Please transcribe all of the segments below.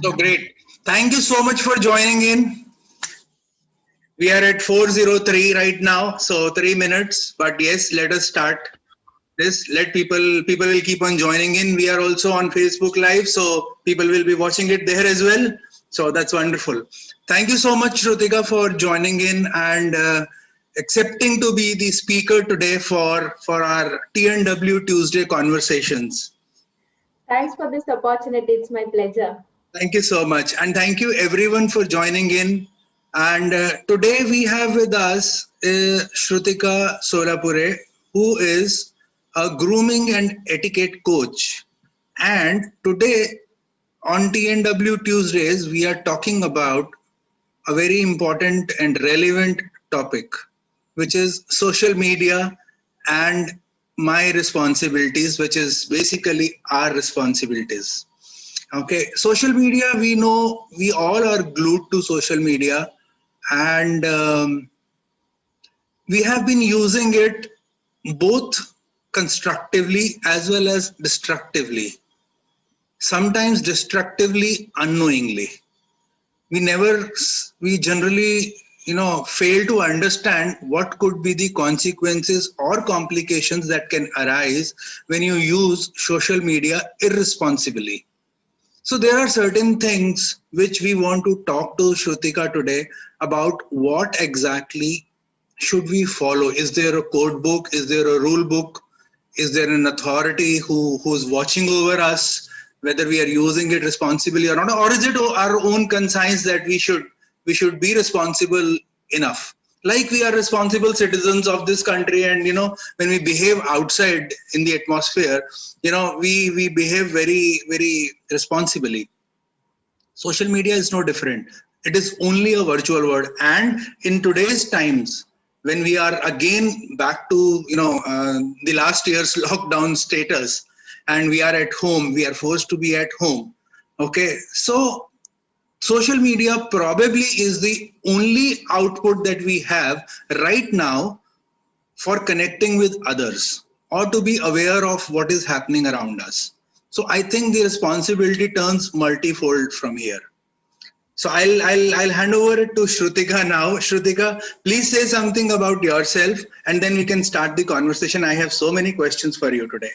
So great. Thank you so much for joining in. We are at 4:03 right now, so 3 minutes. But yes, let us start this. Let people will keep on joining in. We are also on Facebook Live, so people will be watching it there as well. So that's wonderful. Thank you so much, Shrutika, for joining in and accepting to be the speaker today for our TNW Tuesday conversations. Thanks for this opportunity. It's my pleasure. Thank you so much. And thank you everyone for joining in. And today we have with us Shrutika Solapure, who is a grooming and etiquette coach. And today on TNW Tuesdays, we are talking about a very important and relevant topic, which is social media and my responsibilities, which is basically our responsibilities. Okay, social media, we know we all are glued to social media, and we have been using it both constructively as well as destructively, sometimes destructively unknowingly. We generally, fail to understand what could be the consequences or complications that can arise when you use social media irresponsibly. So there are certain things which we want to talk to Shrutika today about. What exactly should we follow? Is there a code book? Is there a rule book? Is there an authority who's watching over us, whether we are using it responsibly or not? Or is it our own conscience that we should be responsible enough? Like we are responsible citizens of this country, and when we behave outside in the atmosphere, we behave very responsibly. Social media is no different. It is only a virtual world, and in today's times, when we are again back to the last year's lockdown status, and we are at home, we are forced to be at home. Okay, so social media probably is the only output that we have right now for connecting with others or to be aware of what is happening around us. So I think the responsibility turns multifold from here. So I'll hand over it to Shrutika now. Shrutika, please say something about yourself, and then we can start the conversation. I have so many questions for you today.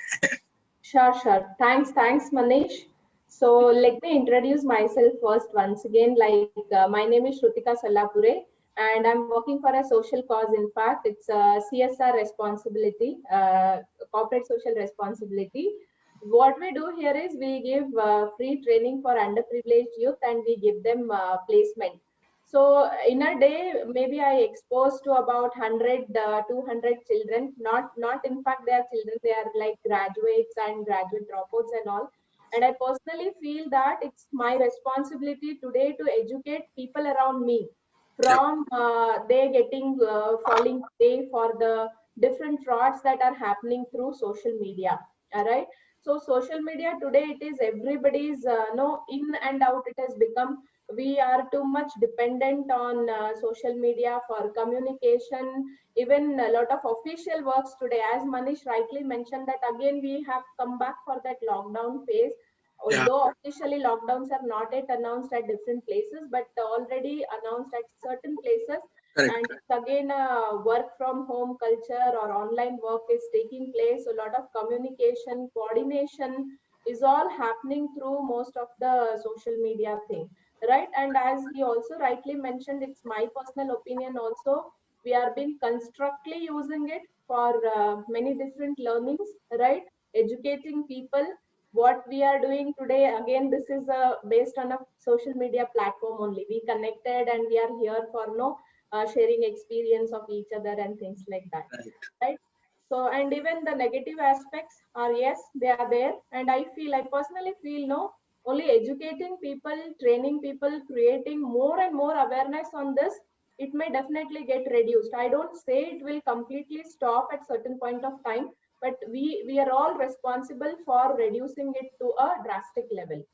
Sure. Thanks, Manish. So let me introduce myself first once again. My name is Shrutika Salapure, and I'm working for a social cause. In fact, it's a CSR responsibility, corporate social responsibility. What we do here is we give free training for underprivileged youth, and we give them placement. So in a day, maybe I expose to about 100, 200 children. Not in fact they are children. They are like graduates and graduate dropouts and all. And I personally feel that it's my responsibility today to educate people around me Yep. from they getting falling prey for the different frauds that are happening through social media. All right. So social media today, it is everybody's no in and out. It has become, we are too much dependent on social media for communication, even a lot of official works today, as Manish rightly mentioned, that again we have come back for that lockdown phase. Yeah. Although officially lockdowns are not yet announced at different places, but already announced at certain places. And Correct. it's again work from home culture or online work is taking place. A lot of communication coordination is all happening through most of the social media thing, right? And as he also rightly mentioned, it's my personal opinion also, we are being constructively using it for many different learnings, right? Educating people. What we are doing today, again, this is based on a social media platform only. We connected and we are here for no sharing experience of each other and things like that, Right. right? So, and even the negative aspects are, yes, they are there. And I personally feel, no, only educating people, training people, creating more and more awareness on this, it may definitely get reduced. I don't say it will completely stop at certain point of time, but we are all responsible for reducing it to a drastic level.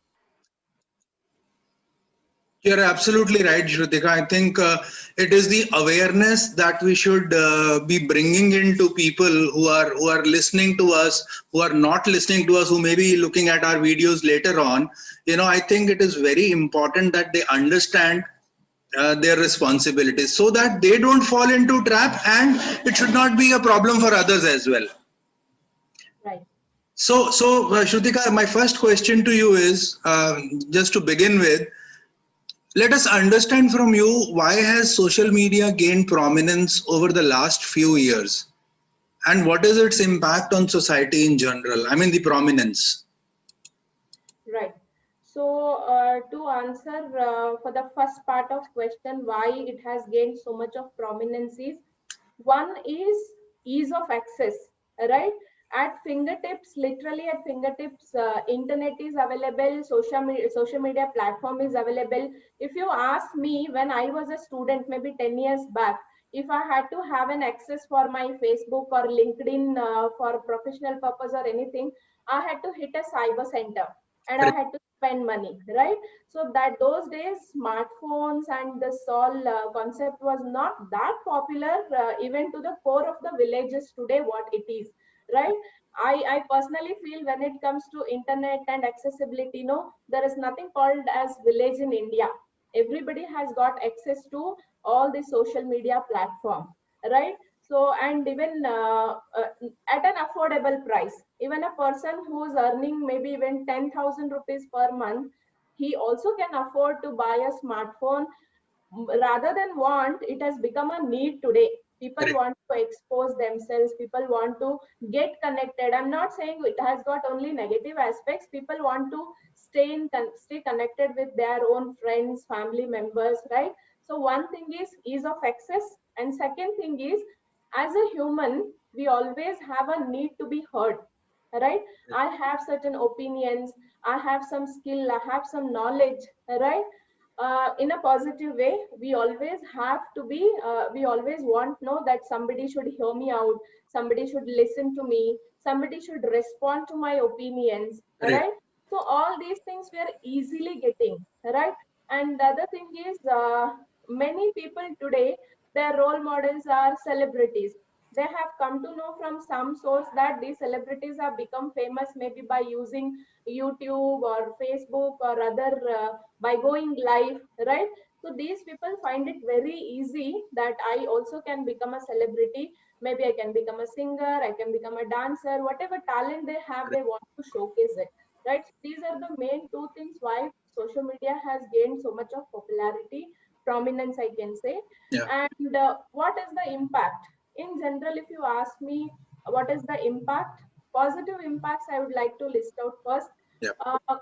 You're absolutely right, Shrutika. I think it is the awareness that we should be bringing into people who are listening to us, who are not listening to us, who may be looking at our videos later on. I think it is very important that they understand their responsibilities so that they don't fall into trap, and it should not be a problem for others as well. Right. So, Shrutika, my first question to you is, just to begin with, let us understand from you, why has social media gained prominence over the last few years, and what is its impact on society in general? I mean, the prominence. Right. So to answer for the first part of question, why it has gained so much of prominence is, one is ease of access, right? At fingertips, literally at fingertips, internet is available, social media platform is available. If you ask me, when I was a student, maybe 10 years back, if I had to have an access for my Facebook or LinkedIn for professional purpose or anything, I had to hit a cyber center and I Correct. had to spend money, right? So that those days, smartphones and this all concept was not that popular, even to the core of the villages today, what it is, right? I personally feel when it comes to internet and accessibility, no, there is nothing called as village in India. Everybody has got access to all the social media platform, right? So, and even at an affordable price, even a person who is earning maybe even 10,000 rupees per month, he also can afford to buy a smartphone. Rather than want, it has become a need today. People Correct. want to expose themselves, people want to get connected. I'm not saying it has got only negative aspects. People want to stay connected with their own friends, family members, right? So one thing is ease of access, and second thing is, as a human, we always have a need to be heard, right? I have certain opinions, I have some skill, I have some knowledge, right? In a positive way, we always have to be, we always want to know that somebody should hear me out, somebody should listen to me, somebody should respond to my opinions, Correct. right? So all these things we are easily getting, right? And the other thing is, many people today, their role models are celebrities. They have come to know from some source that these celebrities have become famous maybe by using YouTube or Facebook or other, by going live, right? So these people find it very easy that I also can become a celebrity. Maybe I can become a singer, I can become a dancer, whatever talent they have, they want to showcase it, right? So these are the main two things why social media has gained so much of popularity, prominence, I can say. Yeah. And what is the impact? In general, if you ask me, what is the impact? Positive impacts I would like to list out first. Yeah. Uh,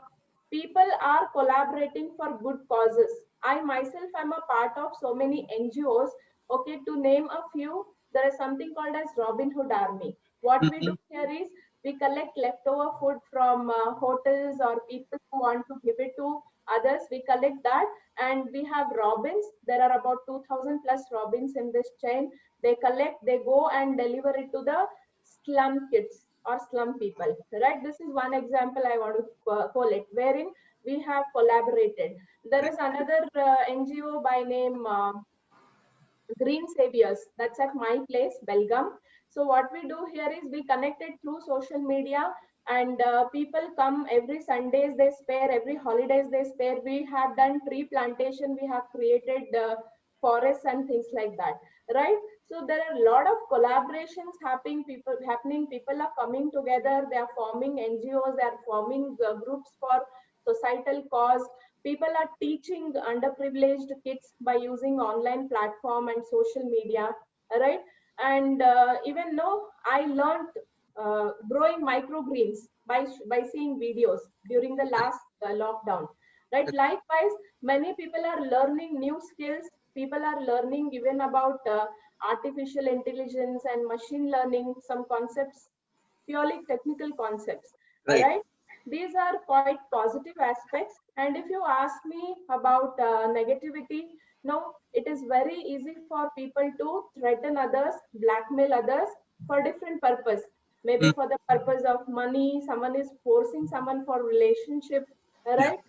People are collaborating for good causes. I myself am a part of so many NGOs. Okay, to name a few, there is something called as Robin Hood Army. What we do Mhm. here is we collect leftover food from hotels or people who want to give it to others. We collect that, and we have robins. There are about 2,000 plus robins in this chain. They collect, they go and deliver it to the slum kids or slum people, right? This is one example I want to call it, wherein we have collaborated. There is another NGO by name Green Saviors, that's at my place, Belgaum. So what we do here is we connected through social media, and people come every Sundays they spare, every holidays they spare. We have done tree plantation, we have created forests and things like that, right? So there are a lot of collaborations happening. People are coming together, they are forming NGOs, they are forming groups for societal cause. People are teaching underprivileged kids by using online platform and social media, right? And even though I learned growing microgreens by seeing videos during the last lockdown, right? Likewise, many people are learning new skills. People are learning even about artificial intelligence and machine learning, some concepts, purely technical concepts, Right. right? These are quite positive aspects. And if you ask me about negativity, no, it is very easy for people to threaten others, blackmail others for different purpose. Maybe Mm. for the purpose of money, someone is forcing someone for relationship, Yeah. right?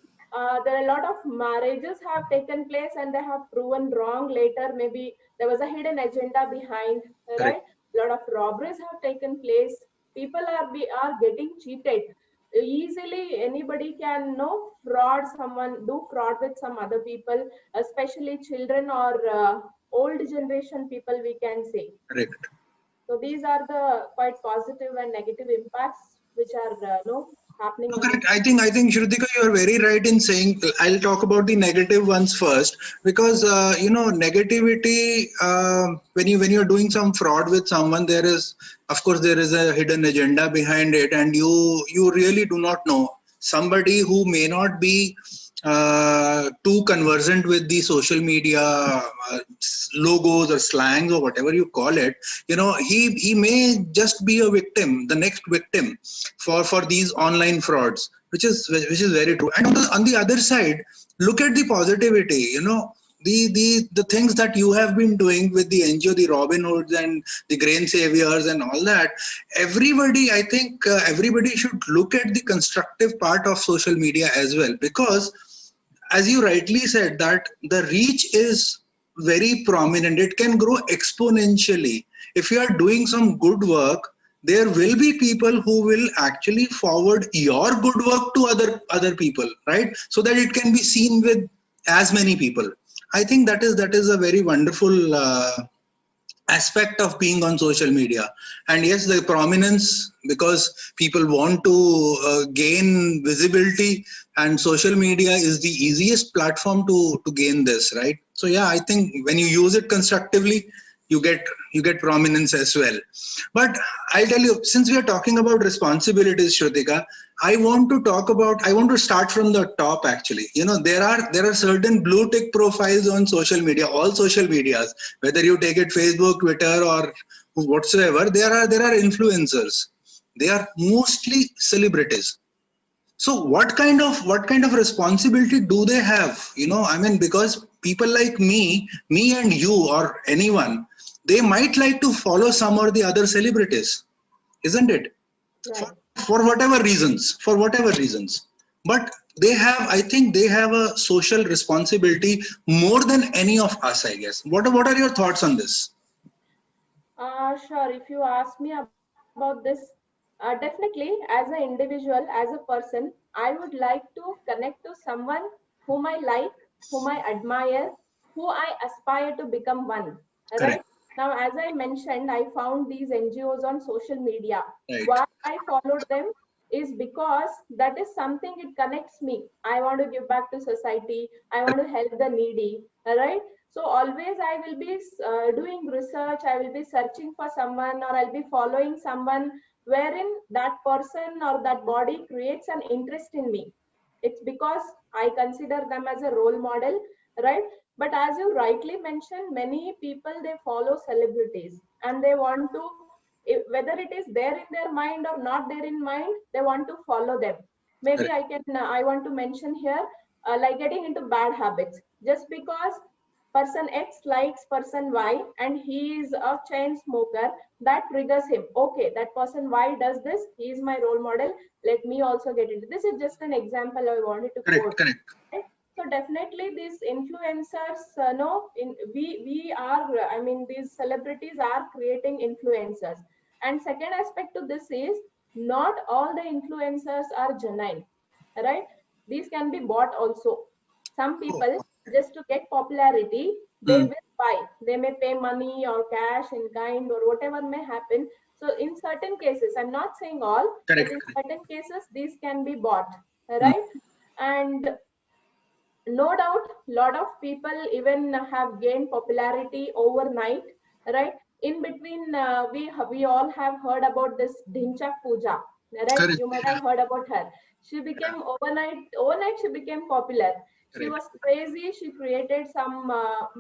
there are a lot of marriages have taken place and they have proven wrong later. Maybe there was a hidden agenda behind, Correct. right? A lot of robberies have taken place. People are getting cheated easily. Anybody can know fraud, someone do fraud with some other people, especially children or old generation people, we can say. Correct. So these are the quite positive and negative impacts which are happening No, on correct. the. I think Shrutika, you are very right in saying. I'll talk about the negative ones first, because negativity. When you're doing some fraud with someone, there is, of course, there is a hidden agenda behind it, and you really do not know. Somebody who may not be too conversant with the social media logos or slangs or whatever you call it, he may just be a victim, the next victim for these online frauds, which is very true. And on the other side, look at the positivity. The things that you have been doing with the NGO, the Robin Hoods and the Grain Saviors and all that. Everybody, I think, everybody should look at the constructive part of social media as well, because as you rightly said, that the reach is very prominent. It can grow exponentially. If you are doing some good work, there will be people who will actually forward your good work to other people, right? So that it can be seen with as many people. I think that is a very wonderful aspect of being on social media. And yes, the prominence, because people want to gain visibility, and social media is the easiest platform to gain this, right? So yeah, I think when you use it constructively, you get prominence as well. But I'll tell you, since we are talking about responsibilities, Shrutika, I want to start from the top actually. There are certain blue tick profiles on social media, all social medias, whether you take it Facebook, Twitter, or whatsoever. There are influencers. They are mostly celebrities. So what kind of responsibility do they have? I mean, because people like me and you or anyone, they might like to follow some or the other celebrities, isn't it? For, Right. for whatever reasons. But I think they have a social responsibility more than any of us, I guess. What are your thoughts on this? Sure. If you ask me about this, definitely as an individual, as a person, I would like to connect to someone whom I like, whom I admire, who I aspire to become one. Correct. Right? Now, as I mentioned, I found these NGOs on social media. Right. Why I followed them is because that is something, it connects me. I want to give back to society. I want to help the needy. Right? So always I will be doing research, I will be searching for someone, or I'll be following someone wherein that person or that body creates an interest in me. It's because I consider them as a role model, right? But as you rightly mentioned, many people, they follow celebrities and they want to, whether it is there in their mind or not there in mind, they want to follow them. Maybe Correct. I want to mention here, like getting into bad habits. Just because person X likes person Y and he is a chain smoker, that triggers him. Okay, that person Y does this, he is my role model. Let me also get into this. Is just an example I wanted to Correct. quote. Correct. Right? So definitely these influencers, no, we are. I mean, these celebrities are creating influencers. And second aspect to this is not all the influencers are genuine, right? These can be bought also. Some Oh, people, just to get popularity, they hmm. will buy. They may pay money or cash in kind or whatever may happen. So in certain cases, I'm not saying all, but Correct. in Correct. certain cases, these can be bought, Hmm. right? And no doubt, lot of people even have gained popularity overnight, right? In between, we all have heard about this Dhinchak Puja, right? Correct. You might Yeah. have heard about her. She Yeah. became overnight she became popular. She Correct. was crazy. She created some,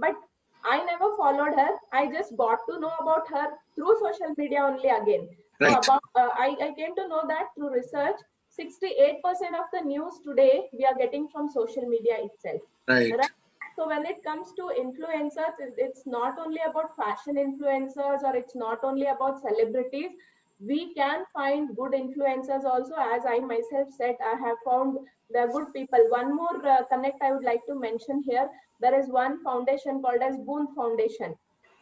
but I never followed her. I just got to know about her through social media only again. So Right. about, I came to know that through research. 68% of the news today we are getting from social media itself, Right. right? So when it comes to influencers, it's not only about fashion influencers or it's not only about celebrities. We can find good influencers also. As I myself said, I have found They are good people. One more connect I would like to mention here. There is one foundation called as Boon Foundation.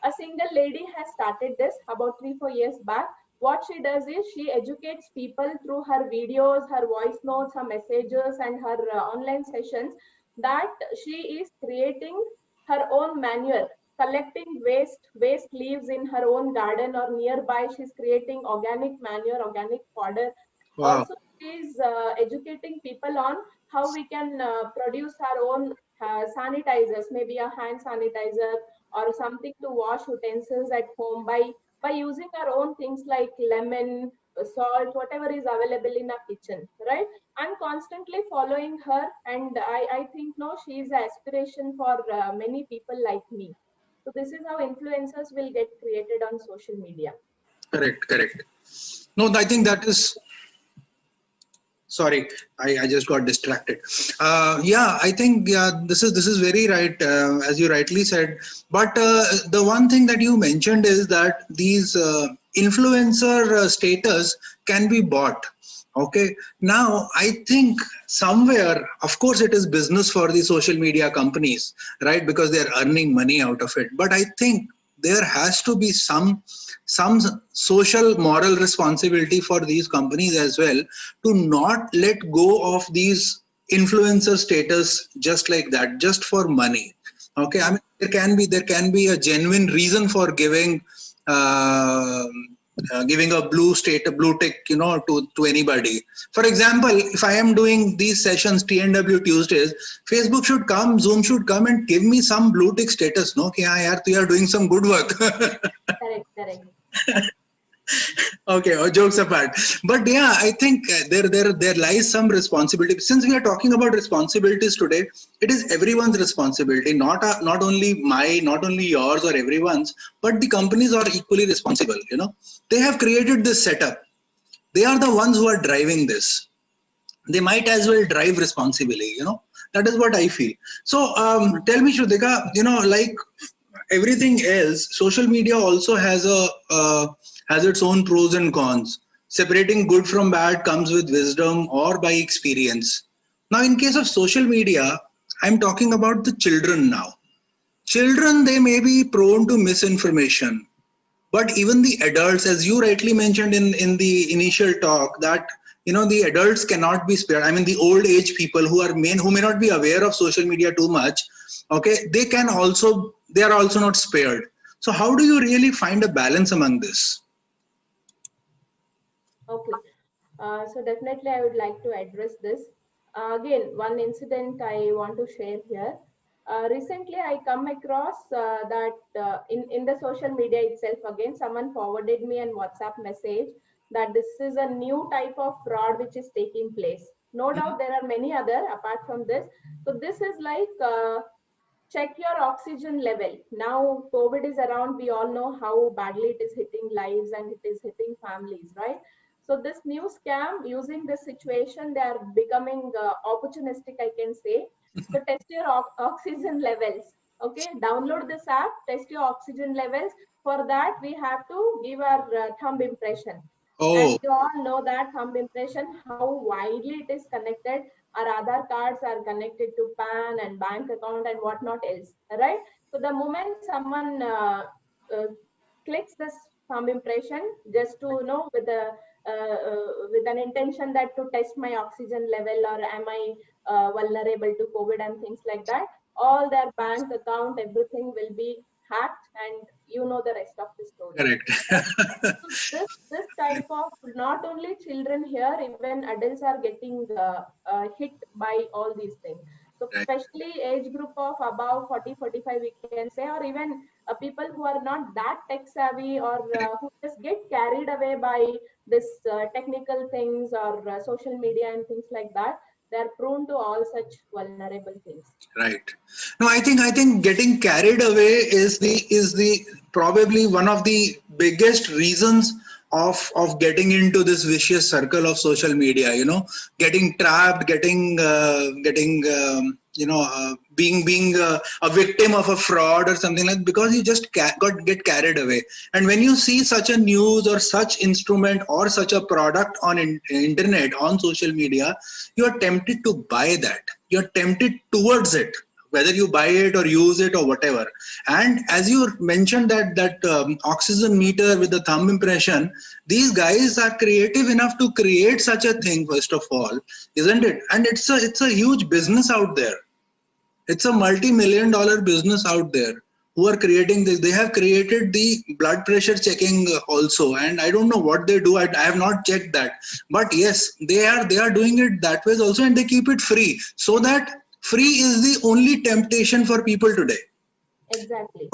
A single lady has started this about 3-4 years back. What she does is she educates people through her videos, her voice notes, her messages, and her online sessions, that she is creating her own manure, collecting waste leaves in her own garden or nearby. She's creating organic manure, organic fodder. Wow. Also, she's educating people on how we can produce our own sanitizers, maybe a hand sanitizer or something to wash utensils at home by using our own things like lemon, salt, whatever is available in our kitchen, right? I'm constantly following her, and I think no, she is an aspiration for many people like me. So this is how influencers will get created on social media. Correct, correct. No, I think that is. Sorry, I just got distracted. Yeah, I think this is very right, as you rightly said. But the one thing that you mentioned is that these influencer status can be bought. Okay, now I think somewhere, of course, it is business for the social media companies, right? Because they are earning money out of it. But I think there has to be some social moral responsibility for these companies as well, to not let go of these influencer status just like that, just for money. Okay, I mean, there can be a genuine reason for giving giving a blue tick, to anybody. For example, if I am doing these sessions, TNW Tuesdays, Facebook should come, Zoom should come and give me some blue tick status. No, ki yaar, you are doing some good work. Correct. Okay, jokes apart. But yeah, I think there lies some responsibility. Since we are talking about responsibilities today, it is everyone's responsibility, not only yours or everyone's, but the companies are equally responsible. They have created this setup. They are the ones who are driving this. They might as well drive responsibly. That is what I feel. So tell me, Shrutika, like everything else, social media also has its own pros and cons. Separating good from bad comes with wisdom or by experience. Now, in case of social media, I'm talking about the children now. Children, they may be prone to misinformation, but even the adults, as you rightly mentioned in the initial talk, that the adults cannot be spared. I mean, the old age people who may not be aware of social media too much, okay, they are also not spared. So how do you really find a balance among this? Okay, so definitely I would like to address this. Again, one incident I want to share here. Recently, I come across that in the social media itself, again, someone forwarded me an WhatsApp message that this is a new type of fraud which is taking place. No doubt there are many other apart from this. So this is like check your oxygen level. Now COVID is around, we all know how badly it is hitting lives and it is hitting families, right? So this new scam, using this situation, they are becoming opportunistic, I can say. So test your oxygen levels. Okay, download this app, test your oxygen levels. For that, we have to give our thumb impression. And Oh, you all know that thumb impression, how widely it is connected. Our Aadhaar cards are connected to PAN and bank account and whatnot else, right? So the moment someone uh, clicks this thumb impression, just to know with an intention that to test my oxygen level or am I vulnerable to COVID and things like that, all their bank account, everything will be hacked, and you know the rest of the story. correct. So this type of, not only children here, even adults are getting hit by all these things. So Right. especially age group of above 40-45, we can say, or even people who are not that tech savvy, or who just get carried away by this technical things or social media and things like that. They are prone to all such vulnerable things. Right. No, I think getting carried away is the probably one of the biggest reasons of getting into this vicious circle of social media, getting trapped, being a victim of a fraud or something like, because you just get carried away. And when you see such a news or such instrument or such a product on internet, on social media, you are tempted to buy that, you're tempted towards it, whether you buy it or use it or whatever. And as you mentioned, that oxygen meter with the thumb impression, these guys are creative enough to create such a thing, first of all, isn't it? And it's a huge business out there. It's a multi-million-dollar business out there who are creating this. They have created the blood pressure checking also, and I don't know what they do. I have not checked that, but yes, they are doing it that way also, and they keep it free, so that free is the only temptation for people today. Exactly.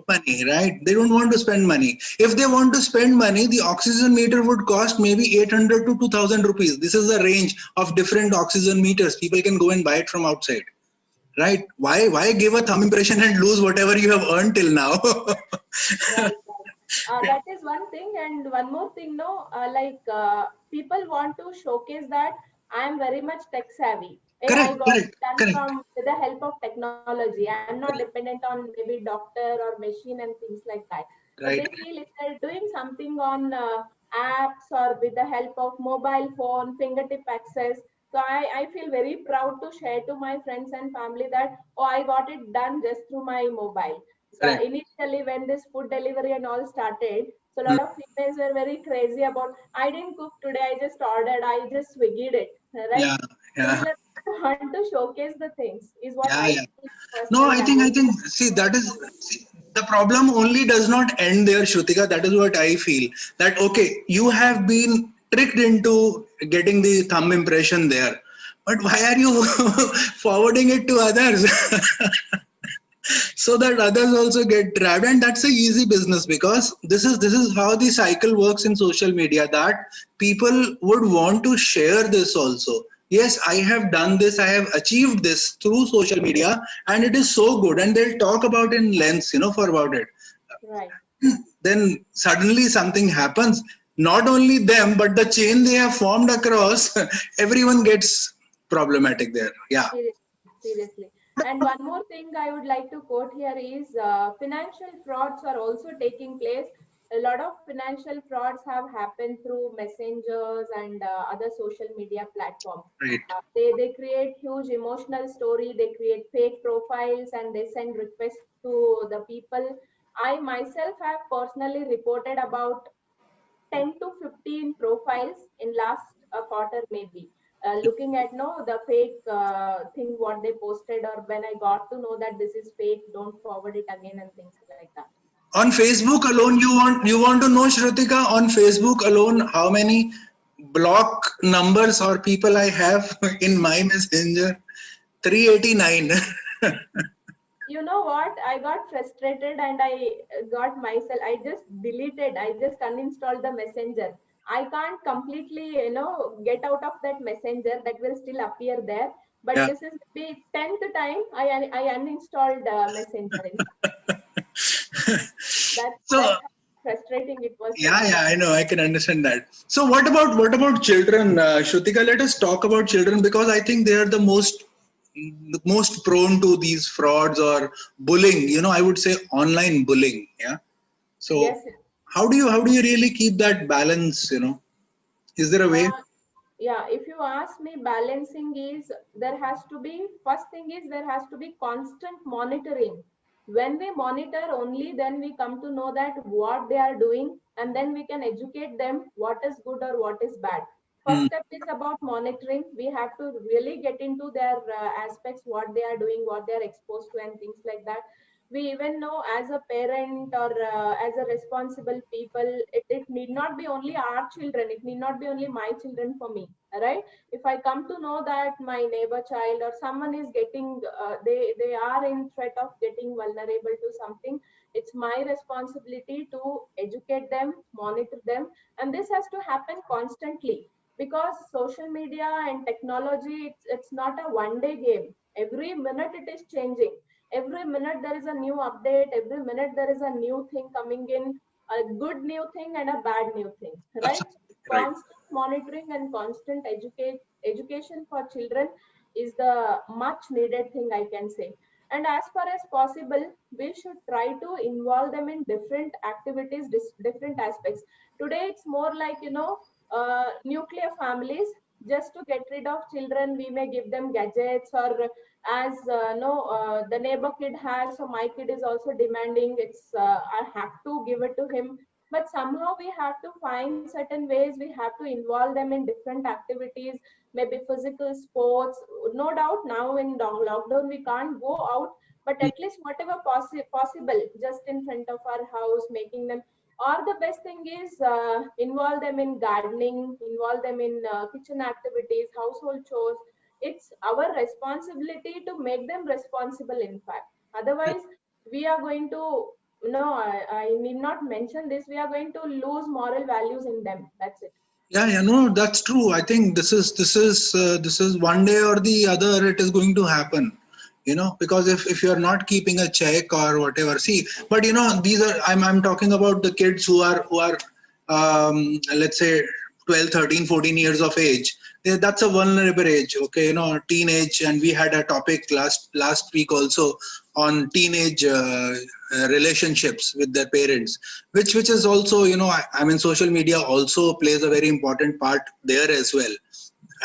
Money, right? They don't want to spend money. If they want to spend money, the oxygen meter would cost maybe 800 to 2000 rupees. This is the range of different oxygen meters. People can go and buy it from outside. Right? Why give a thumb impression and lose whatever you have earned till now? Right. That is one thing, and one more thing, no, people want to showcase that I am very much tech savvy. I Correct, got it correct, done correct. from with the help of technology. I am not dependent on maybe doctor or machine and things like that. But Right. they feel if they're doing something on apps or with the help of mobile phone, fingertip access. So I feel very proud to share to my friends and family that, oh, I got it done just through my mobile. So Correct. initially, when this food delivery and all started, so a Hmm. lot of females were very crazy about, I didn't cook today, I just ordered, I just swiggied it, right? Yeah, yeah, Similar, want to showcase the things is what yeah, I yeah. feel No, personally. I think, see, that is, see, the problem only does not end there, Shrutika. That is what I feel. That, okay, you have been tricked into getting the thumb impression there. But why are you forwarding it to others? So that others also get trapped, and that's a easy business, because this is how the cycle works in social media, that people would want to share this also. Yes, I have done this, I have achieved this through social media, and it is so good, and they'll talk about in lengths, for about it. Right. Then suddenly something happens, not only them but the chain they have formed across, everyone gets problematic there. Yeah. Seriously. And one more thing I would like to quote here is financial frauds are also taking place. A lot of financial frauds have happened through messengers and other social media platforms. Right. They create huge emotional story. They create fake profiles and they send requests to the people. I myself have personally reported about 10 to 15 profiles in last quarter maybe, looking at no the fake thing what they posted, or when I got to know that this is fake, don't forward it again and things like that. On Facebook alone, you want to know, Shrutika, on Facebook alone, how many block numbers or people I have in my messenger? 389. You know what, I got frustrated and I got myself, I just deleted, I just uninstalled the messenger. I can't completely get out of that messenger, that will still appear there, but Yeah. this is the 10th time I uninstalled messenger. That's So how frustrating it was for yeah, me. yeah, I know, I can understand that. So what about children, Shrutika? Let us talk about children, because I think they are the most prone to these frauds or bullying. I would say online bullying. Yeah. So Yes. how do you really keep that balance? Is there a way? uh, yeah, if you ask me, balancing is, there has to be, first thing is there has to be constant monitoring. When we monitor, only then we come to know that what they are doing, and then we can educate them what is good or what is bad. First Hmm. step is about monitoring. We have to really get into their aspects, what they are doing, what they are exposed to and things like that. We even know as a parent or as a responsible people, it need not be only our children, it need not be only my children for me, right? If I come to know that my neighbor child or someone is getting they are in threat of getting vulnerable to something, it's my responsibility to educate them, monitor them, and this has to happen constantly, because social media and technology, it's not a one day game. Every minute it is changing. Every minute there is a new update, every minute there is a new thing coming in. a good new thing and a bad new thing, right? Absolutely right. Constant monitoring and constant education for children is the much needed thing, I can say. And as far as possible, we should try to involve them in different activities, different aspects. Today, it's more like, nuclear families. Just to get rid of children, we may give them gadgets, or as no the neighbor kid has, so my kid is also demanding, it's I have to give it to him. But somehow we have to find certain ways, we have to involve them in different activities, maybe physical sports. No doubt now in lockdown we can't go out, but Mm. at least whatever possible, just in front of our house, making them. Or the best thing is, involve them in gardening, involve them in kitchen activities, household chores. It's our responsibility to make them responsible, in fact. Otherwise, we are going to, I need not mention this, we are going to lose moral values in them. That's it. Yeah, yeah, no, that's true. I think this is one day or the other it is going to happen. Because if you're not keeping a check or whatever, see, but these are I'm talking about the kids who are let's say 12, 13, 14 years of age. That's a vulnerable age, okay, teenage, and we had a topic last week also on teenage relationships with their parents, which is also, I mean, social media also plays a very important part there as well.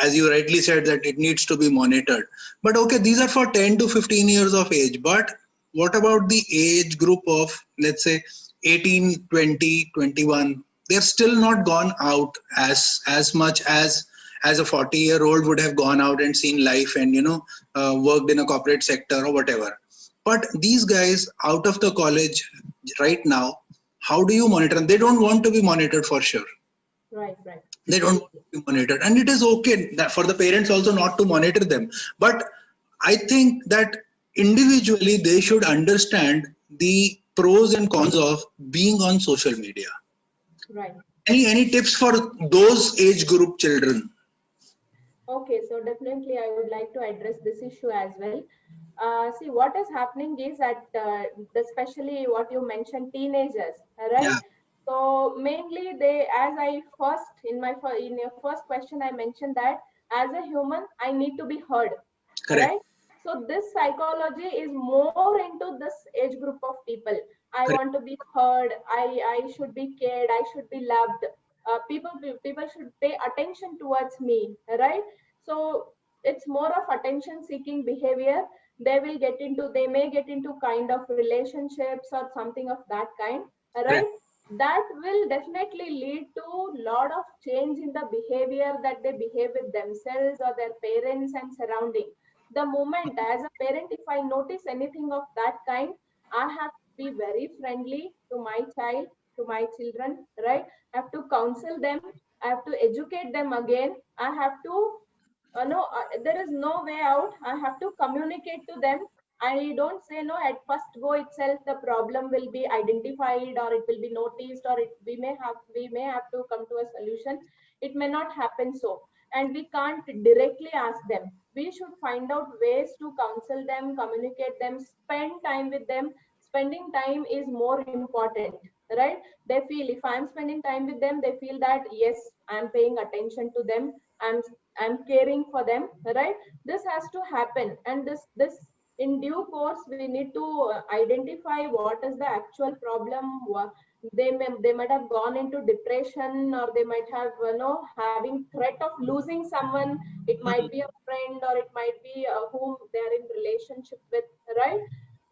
As you rightly said, that it needs to be monitored. But okay, these are for 10 to 15 years of age. But what about the age group of, let's say, 18, 20, 21? They're still not gone out as much as a 40-year-old would have gone out and seen life and worked in a corporate sector or whatever. But these guys out of the college right now, how do you monitor them? They don't want to be monitored for sure. Right, right. They don't want to be monitored, and it is okay that for the parents also not to monitor them. But I think that individually they should understand the pros and cons of being on social media. Right. Any tips for those age group children? Okay, so definitely I would like to address this issue as well. See, what is happening is that, especially what you mentioned, teenagers, right? Yeah, So mainly they, as I first in your first question, I mentioned that as a human, I need to be heard, correct, right? So this psychology is more into this age group of people. I correct, want to be heard. I should be cared. I should be loved. People should pay attention towards me, right? So it's more of attention seeking behavior. They may get into kind of relationships or something of that kind, correct, right? That will definitely lead to lot of change in the behavior that they behave with themselves or their parents and surrounding. The moment, as a parent, if I notice anything of that kind, I have to be very friendly to my child, to my children, right? I have to counsel them, I have to educate them again, I have to, no, there is no way out. I have to communicate to them. I don't say no at first go itself. The problem will be identified, or it will be noticed, or we may have to come to a solution. It may not happen so, and we can't directly ask them. We should find out ways to counsel them, communicate them, spend time with them. Spending time is more important, right? They feel, if I'm spending time with them, they feel that yes, I'm paying attention to them. I'm caring for them, right? This has to happen, and this in due course we need to identify what is the actual problem. They might have gone into depression, or they might have, having threat of losing someone. It might mm, be a friend, or it might be whom they are in relationship with, right?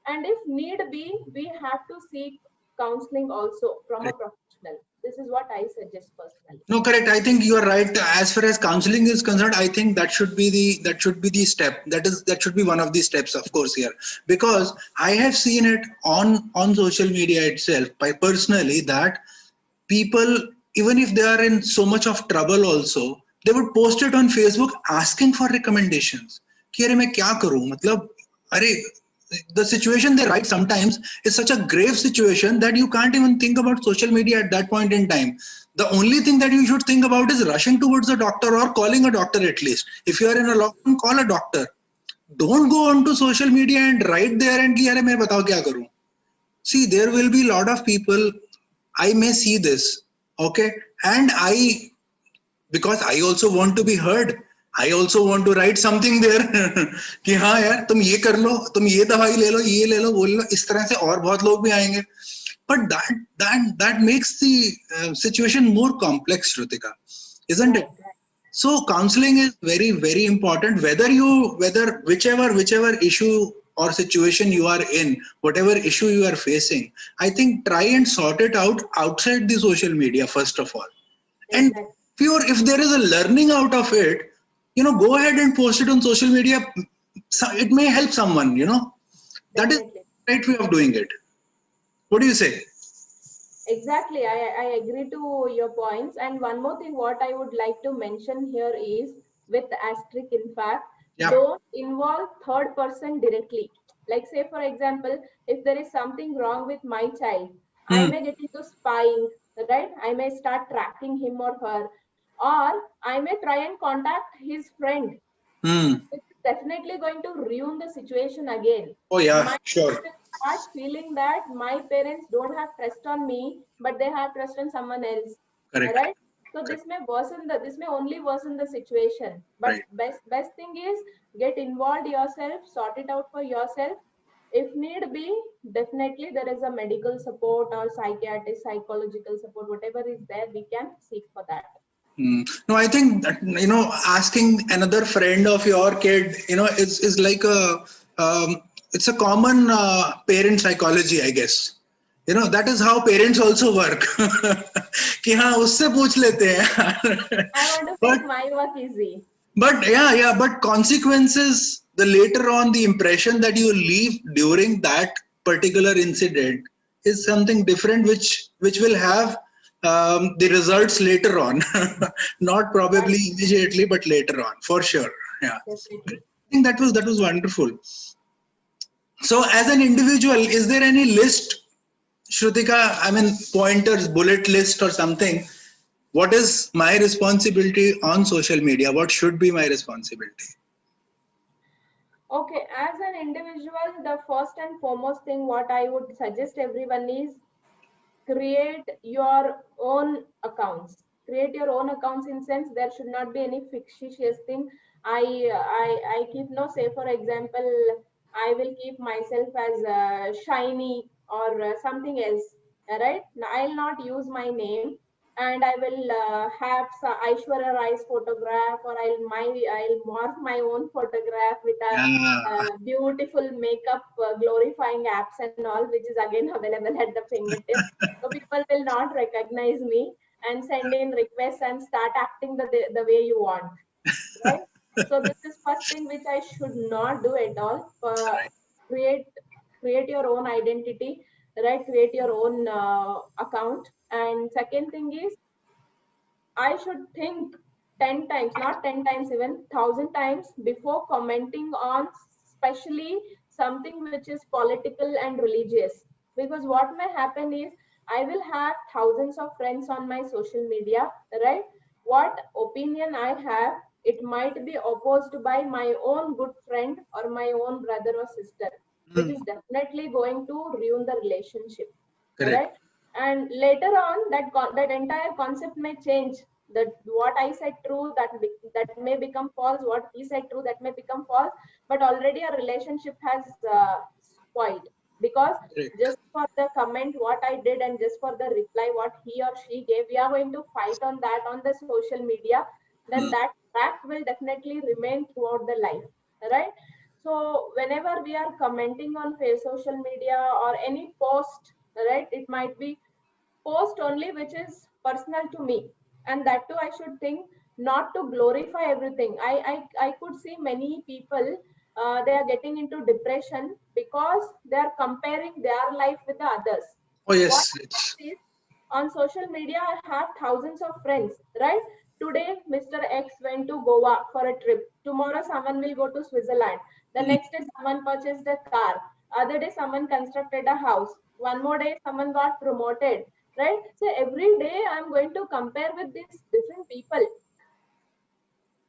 And if need be, we have to seek counseling also from a correct. professional. This is what I suggest personally. No, correct. I think you are right. As far as counseling is concerned, I think that should be the step. That should be one of the steps, of course, here, because I have seen it on social media itself, by personally, that people, even if they are in so much of trouble also, they would post it on Facebook asking for recommendations. कि अरे मैं क्या करूं, मतलब अरे, the situation they write sometimes is such a grave situation that you can't even think about social media at that point in time. The only thing that you should think about is rushing towards a doctor or calling a doctor at least. If you are in a lockdown, call a doctor. Don't go onto social media and write there and कि अरे मैं बताओ क्या करूं. See, there will be a lot of people. I may see this, okay, and because I also want to be heard. I also want to write something there कि हाँ यार तुम ये कर लो, तुम ये दवाई ले लो, ये ले लो, वो ले लो, इस तरह से और बहुत लोग भी आएंगे. But that makes the situation more complex, Shrutika, isn't it? Right, right. So counseling is very, very important. Whether whichever issue or situation you are in, whatever issue you are facing, I think try and sort it out outside the social media first of all. And Exactly. if there is a learning out of it, go ahead and post it on social media. It may help someone. That is Definitely. the right way of doing it. What do you say? Exactly, I agree to your points. And one more thing, what I would like to mention here is with asterisk, in fact, Yeah. don't involve third person directly. Like, say, for example, if there is something wrong with my child, I may get into spying, right? I may start tracking him or her, or I may try and contact his friend. Hmm. It's definitely going to ruin the situation again. Oh yeah, My sure. child will start feeling that my parents don't have trust on me, but they have trust on someone else. Correct. Right? So this may only worsen the situation. But Right. best thing is get involved yourself, sort it out for yourself. If need be, definitely there is a medical support or psychiatrist, psychological support, whatever is there, we can seek for that. No, I think that, asking another friend of your kid, is like it's a common parent psychology, I guess. That is how parents also work. कि हाँ उससे पूछ लेते हैं. I want to but make my work easy. but consequences, the later on the impression that you leave during that particular incident is something different, which will have the results later on. Not probably immediately, but later on, for sure. Yeah, Definitely. I think that was wonderful. So as an individual, is there any list, Shrutika, I mean pointers, bullet list or something? What is my responsibility on social media? What should be my responsibility? Okay, as an individual, the first and foremost thing what I would suggest everyone is create your own accounts. Create your own accounts in sense there should not be any fictitious thing. I keep no say for example, I will keep myself as shiny or something else. All right, now, I'll not use my name and I will have Aishwarya Rai's photograph or I'll morph my own photograph with a Yeah. beautiful makeup glorifying apps and all, which is again available at the fingertips. So people will not recognize me and send in requests and start acting the way you want, right? So this is first thing which I should not do at all. Create create your own identity, right? Create your own account. And second thing is I should think 10 times, not 10 times, even 1,000 times before commenting on, especially something which is political and religious. Because what may happen is I will have thousands of friends on my social media, right? What opinion I have, it might be opposed by my own good friend or my own brother or sister, which is definitely going to ruin the relationship, Correct. right? And later on that entire concept may change, that what I said true, that may become false, what he said true, that may become false, but already a relationship has spoiled, because Correct. just for the comment what I did and just for the reply what he or she gave, we are going to fight on that on the social media, then that fact will definitely remain throughout the life, right? So whenever we are commenting on social media or any post, right, it might be post only which is personal to me, and that too I should think not to glorify everything. I could see many people, they are getting into depression because they are comparing their life with the others. Oh What yes. happens is on social media I have thousands of friends, right? Today Mr. X went to Goa for a trip, tomorrow someone will go to Switzerland, the next day someone purchased a car, other day someone constructed a house, one more day someone got promoted, right? So every day I'm going to compare with these different people.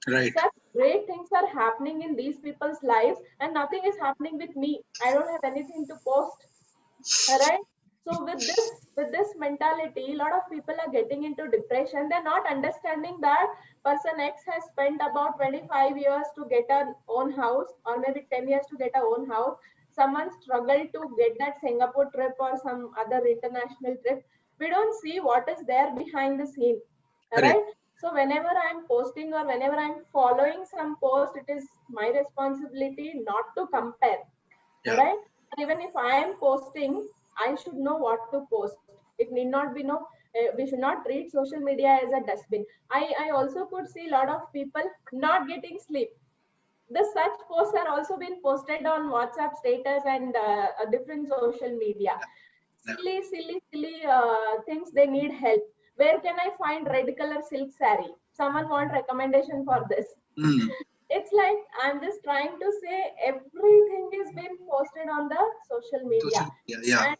Right. Such great things are happening in these people's lives and nothing is happening with me. I don't have anything to post, right? So with this mentality, a lot of people are getting into depression. They're not understanding that person X has spent about 25 years to get an own house, or maybe 10 years to get a own house. Someone struggled to get that Singapore trip or some other international trip. We don't see what is there behind the scene, Correct. right? So whenever I'm posting or whenever I'm following some post, it is my responsibility not to compare, Yeah. right? Even if I am posting, I should know what to post. It need not be we should not treat social media as a dustbin. I also could see a lot of people not getting sleep. The such posts are also being posted on WhatsApp status and different social media. Yeah. Silly things they need help. Where can I find red color silk saree? Someone want recommendation for this. Mm. It's like I'm just trying to say everything is being posted on the social media. Social media. Yeah.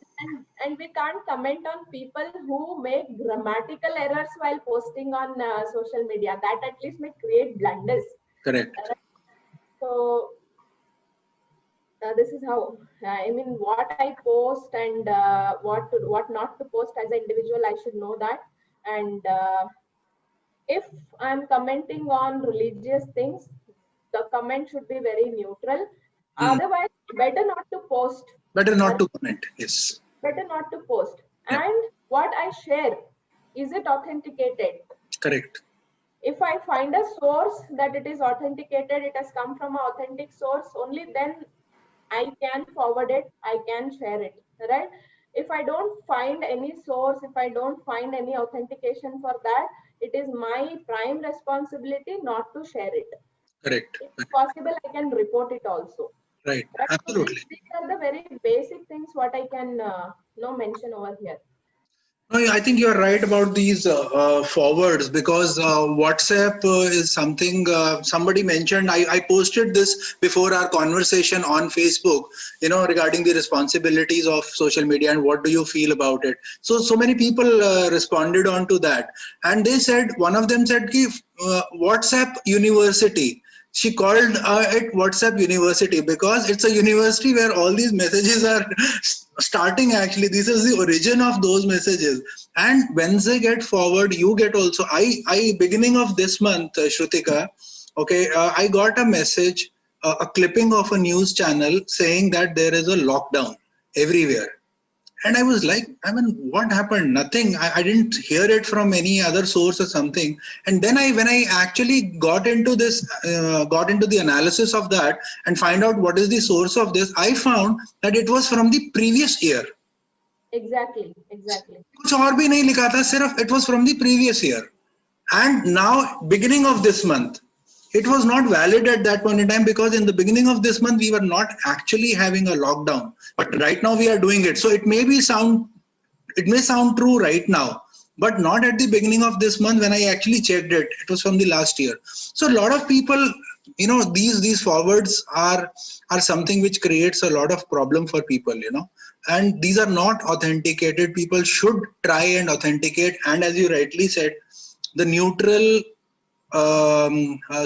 And we can't comment on people who make grammatical errors while posting on social media. That at least may create blunders. Correct. So this is how I mean what I post and what not to post as an individual. I should know that. And if I'm commenting on religious things, the comment should be very neutral. Mm. Otherwise, better not to post. Better not to comment. Yes. Better not to post. Yeah. And what I share, is it authenticated? Correct. If I find a source that it is authenticated, it has come from an authentic source, only then I can forward it, I can share it, right? If I don't find any source, if I don't find any authentication for that, it is my prime responsibility not to share it. Correct. If possible, I can report it also. Right. Right? So Absolutely. these are the very basic things what I can mention over here. No, I think you're right about these forwards, because WhatsApp is something somebody mentioned. I posted this before our conversation on Facebook, regarding the responsibilities of social media and what do you feel about it. So many people responded on to that, and they said, one of them said, "Ki, WhatsApp University." She called it WhatsApp University because it's a university where all these messages are starting. Actually, this is the origin of those messages, and when they get forward, you get also. I beginning of this month, Shrutika, okay, I got a message, a clipping of a news channel saying that there is a lockdown everywhere. And I was like, I mean, what happened? Nothing. I didn't hear it from any other source or something. And then when I actually got into the analysis of that and find out what is the source of this, I found that it was from the previous year. Exactly. कुछ और भी नहीं लिखा था, सिर्फ it was from the previous year. And now, beginning of this month, it was not valid at that point in time, because in the beginning of this month we were not actually having a lockdown, but right now we are doing it. So it may sound true right now, but not at the beginning of this month when I actually checked it. It was from the last year. So a lot of people, these forwards are something which creates a lot of problem for people, and these are not authenticated. People should try and authenticate, and as you rightly said, the neutral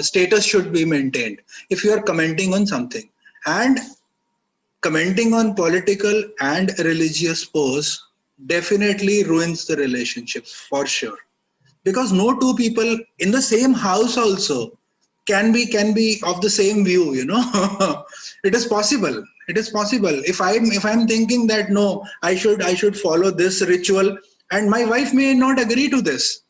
status should be maintained if you are commenting on something. And commenting on political and religious posts definitely ruins the relationships, for sure, because no two people in the same house also can be of the same view. It is possible. If I'm thinking that no, I should follow this ritual, and my wife may not agree to this.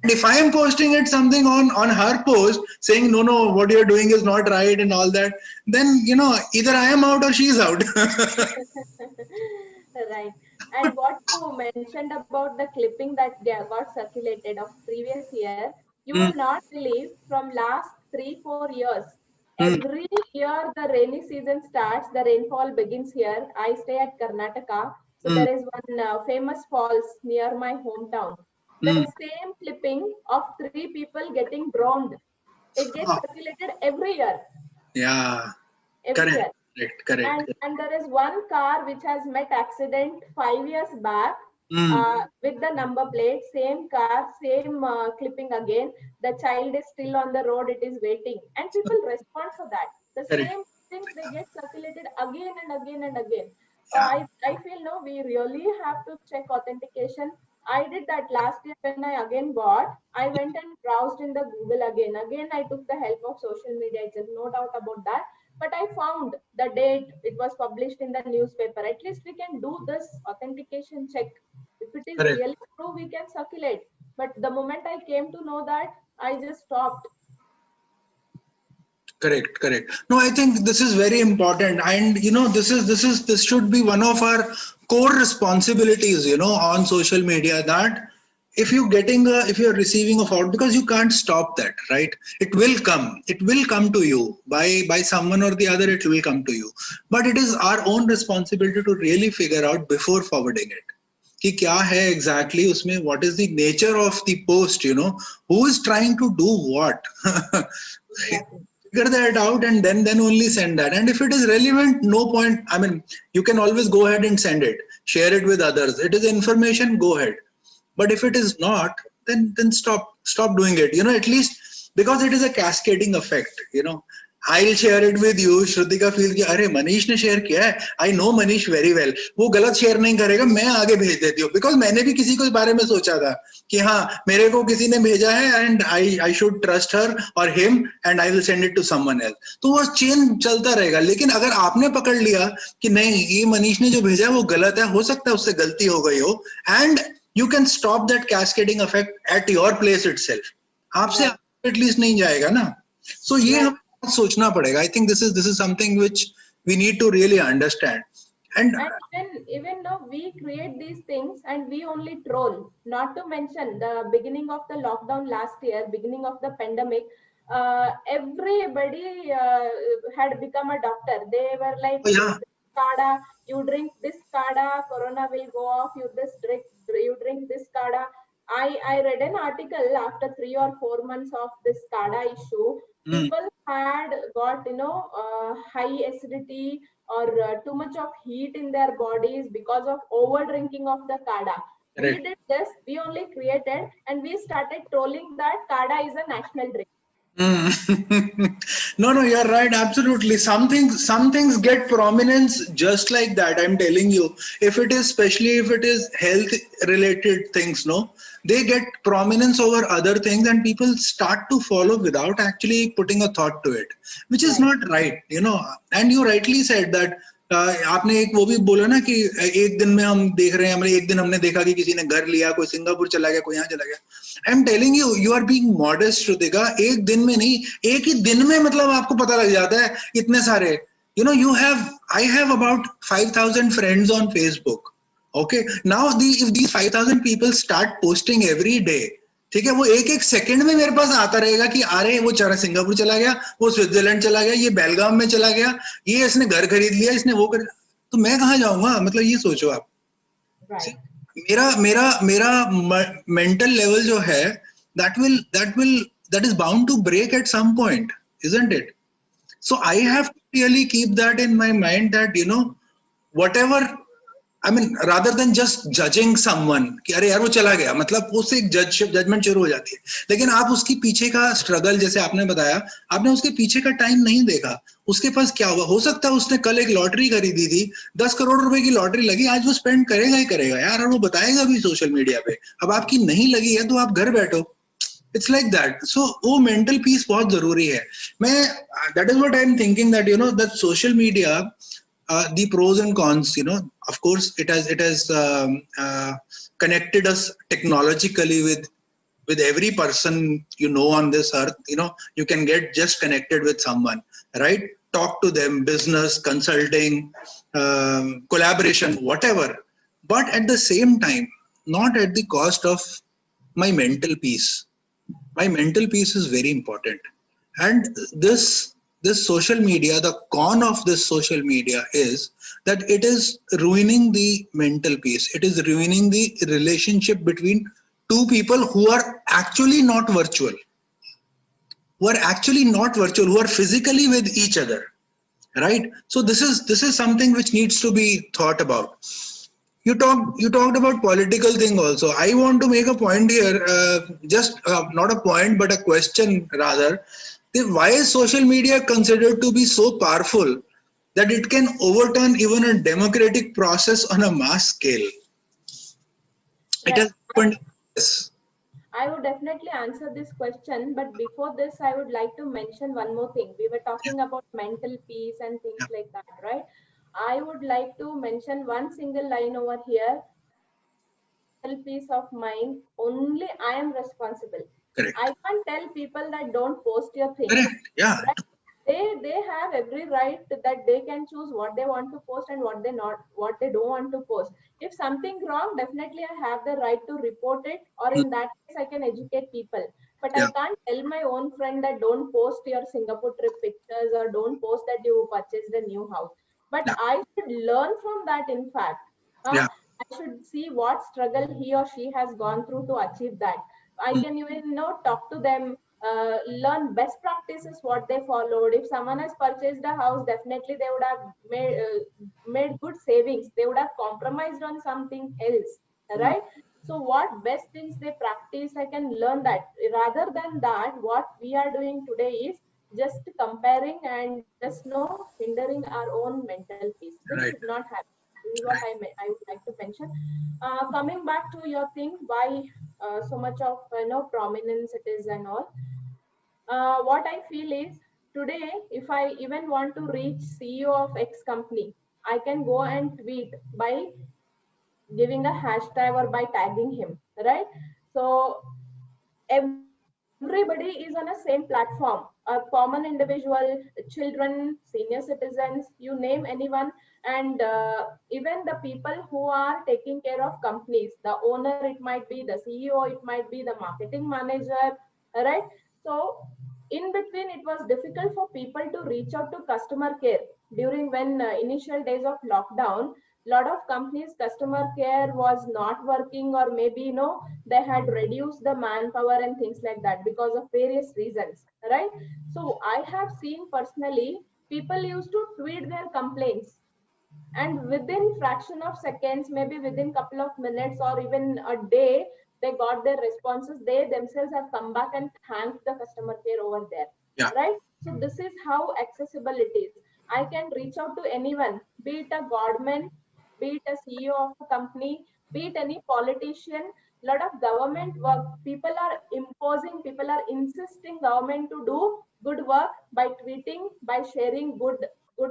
And if I am posting it something on her post saying no, what you're doing is not right and all that, then either I am out or she's out. Right. And what you mentioned about the clipping that got circulated of previous year, you will Mm, not believe from last 3-4 years, mm, every year the rainy season starts, the rainfall begins here. I stay at Karnataka. So mm, there is one famous falls near my hometown. The mm. same clipping of 3 people getting drowned. It gets Ah, circulated every year. yeah, Every correct, year. correct. And there is one car which has met accident 5 years back Mm, with the number plate, same car, same clipping again. The child is still on the road, it is waiting, and people respond for that. The correct. same things they get circulated again and again and again. I feel no, we really have to check authentication. I did that last year when I again bought. I went and browsed in the Google again. Again, I took the help of social media. It's no doubt about that. But I found the date it was published in the newspaper. At least we can do this authentication check. If it is Correct. really true, we can circulate. But the moment I came to know that, I just stopped. Correct, correct. No, I think this is very important, and this should be one of our core responsibilities, on social media. That if you're receiving a forward, because you can't stop that, right? It will come to you by someone or the other. It will come to you, but it is our own responsibility to really figure out before forwarding it. कि क्या है exactly उसमें, what is the nature of the post, who is trying to do what. Exactly. Figure that out and then only send that. And if it is relevant, no point. I mean, you can always go ahead and send it, share it with others. It is information, go ahead. But if it is not, then stop doing it. At least because it is a cascading effect. I'll share it with you. Shrutika feels कि अरे मनीष ने share किया है. I know Manish very well. वो गलत share नहीं करेगा, मैं आगे भेज देती हूँ. Because मैंने भी किसी को इस बारे में सोचा था कि हाँ मेरे को किसी ने भेजा है and I should trust her or him and I will send it to someone else. तो वो चेन चलता रहेगा. लेकिन अगर आपने पकड़ लिया कि नहीं ये मनीष ने जो भेजा है वो गलत है, हो सकता है उससे गलती हो गई हो, and you can stop that cascading effect at your place itself. आपसे एटलीस्ट नहीं जाएगा ना. So ये हम सोचना पड़ेगा. I think this is something which we need to really understand. And even though we create these things and we only troll, not to mention the beginning of the lockdown last year, beginning of the pandemic, everybody had become a doctor. They were like, Kada, you drink this Kada, Corona will go off. You drink this Kada. I read an article after 3 or 4 months of this Kada issue. People had got high acidity or too much of heat in their bodies because of over drinking of the Kada. Correct. We did this, we only created and we started trolling that Kada is a national drink. No, you're right. Absolutely. Some things get prominence just like that. I'm telling you, especially if it is health related things, they get prominence over other things and people start to follow without actually putting a thought to it, which is not right, and you rightly said that. आपने एक वो भी बोला ना कि एक दिन में हम देख रहे हैं, एक दिन हमने देखा कि किसी ने घर लिया, कोई सिंगापुर चला गया, कोई यहाँ चला गया. I am telling you, you are being modest Shrutika. एक दिन में नहीं, एक ही दिन में मतलब आपको पता लग जाता है इतने सारे. I have about 5,000 friends on Facebook. Okay, now if these 5,000 people start posting every day, ठीक है, वो एक सेकंड में मेरे पास आता रहेगा कि अरे वो सिंगापुर चला गया, वो स्विट्जरलैंड चला गया, ये बेलगाम में चला गया, ये इसने घर खरीद लिया, इसने वो कर, तो मैं कहाँ जाऊंगा. मतलब ये सोचो आप. मेरा मेंटल लेवल जो है that is bound to break at some point, isn't it? So I have to really keep that in my mind that whatever, I mean, rather than just judging someone कि अरे यार वो चला गया, मतलब उससे एक जजमेंट शुरू हो जाती है. लेकिन आप उसके पीछे का स्ट्रगल, जैसे आपने बताया, आपने उसके पीछे का टाइम नहीं देखा. उसके पास क्या हुआ, हो सकता है उसने कल एक लॉटरी खरीदी थी, 10 करोड़ रुपए की लॉटरी लगी, आज वो स्पेंड करेगा ही करेगा यार, और वो बताएगा भी सोशल मीडिया पे. अब आपकी नहीं लगी है तो आप घर बैठो. It's like that. So वो mental peace बहुत जरूरी है. That is what I'm thinking, that that social media, the pros and cons, of course it has connected us technologically with every person on this earth. You can get just connected with someone, right? Talk to them, business, consulting, collaboration, whatever. But at the same time, not at the cost of my mental peace. My mental peace is very important. And this social media, the con of this social media is that it is ruining the mental peace. It is ruining the relationship between two people who are actually not virtual, who are physically with each other, right? So this is something which needs to be thought about. You talked about political thing also. I want to make a point here, just not a point, but a question rather. Why is social media considered to be so powerful that it can overturn even a democratic process on a mass scale. It has happened. Yes. I would definitely answer this question, but before this, I would like to mention one more thing. We were talking about mental peace and things like that, right? I would like to mention one single line over here. Mental peace of mind, only I am responsible. Correct. I can't tell people that don't post your things. Correct. Yeah. Right? They have every right that they can choose what they want to post and what they don't want to post. If something wrong, definitely I have the right to report it, or in that case I can educate people. But I Yeah. can't tell my own friend that don't post your Singapore trip pictures or don't post that you purchased a new house. But Yeah. I should learn from that, in fact. Yeah. I should see what struggle he or she has gone through to achieve that. I can even talk to them, learn best practices what they followed. If someone has purchased a house, definitely they would have made good savings. They would have compromised on something else, right? So what best things they practice, I can learn that. Rather than that, what we are doing today is just comparing and just hindering our own mental peace. This Right. should not happen. This is what I would like to mention. Coming back to your thing, why so much of prominence it is and all. What I feel is, today, if I even want to reach CEO of X company, I can go and tweet by giving a hashtag or by tagging him, right? So everybody is on a same platform. A common individual, children, senior citizens, you name anyone, and even the people who are taking care of companies, the owner, it might be the CEO, it might be the marketing manager, right? So in between, it was difficult for people to reach out to customer care during when initial days of lockdown. Lot of companies customer care was not working, or maybe they had reduced the manpower and things like that because of various reasons, right? So I have seen personally, people used to tweet their complaints, and within fraction of seconds, maybe within couple of minutes or even a day, they got their responses. They themselves have come back and thanked the customer care over there, Yeah. right? So this is how accessible it is. I can reach out to anyone, be it a godman, be it a CEO of a company, be it any politician. Lot of government work, people are imposing, people are insisting government to do good work by tweeting, by sharing good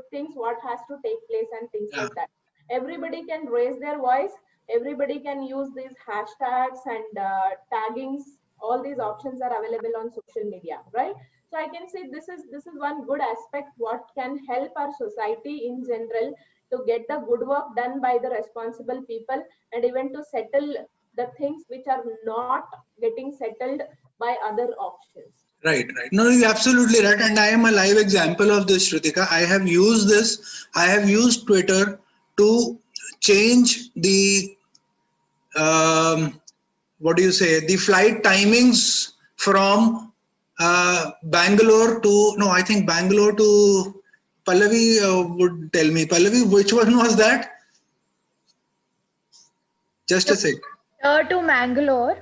things, what has to take place and things Yeah. like that. Everybody can raise their voice, everybody can use these hashtags and taggings. All these options are available on social media, right? So I can say this is one good aspect what can help our society in general to get the good work done by the responsible people, and even to settle the things which are not getting settled by other options. Right, right. No, you're absolutely right. And I am a live example of this, Shrutika. I have used this, I have used Twitter to change the, what do you say, the flight timings from Bangalore to, no, I think Bangalore to Pallavi would tell me. Pallavi, which one was that? Just a sec. To Mangalore.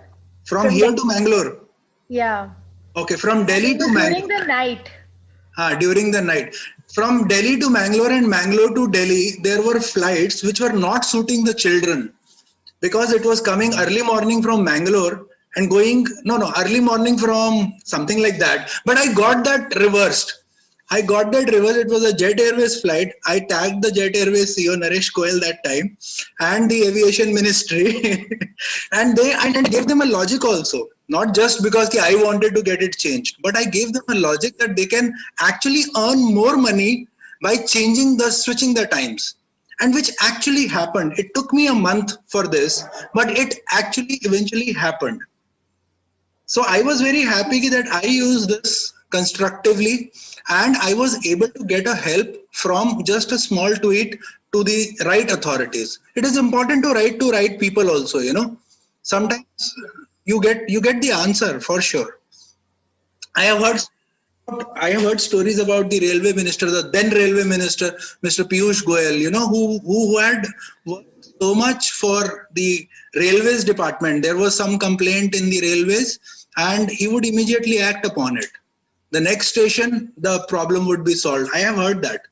From here to Mangalore. Yeah. Okay, from Delhi to Mangalore. During the night. During the night. From Delhi to Mangalore and Mangalore to Delhi, there were flights which were not suiting the children because it was coming early morning from Mangalore and going, early morning from something like that. But I got that reversed. It was a Jet Airways flight. I tagged the Jet Airways CEO Naresh Goyal that time and the aviation ministry and I gave them a logic also. Not just because I wanted to get it changed, but I gave them a logic that they can actually earn more money by switching the times, and which actually happened. It took me a month for this, but it actually eventually happened. So I was very happy that I used this constructively and I was able to get a help from just a small tweet to the right authorities. It is important to write to right people also, Sometimes you get the answer for sure. I have heard stories about the railway minister, the then railway minister, Mr. Piyush Goyal, who had worked so much for the railways department. There was some complaint in the railways and he would immediately act upon it. The next station, the problem would be solved. I have heard that.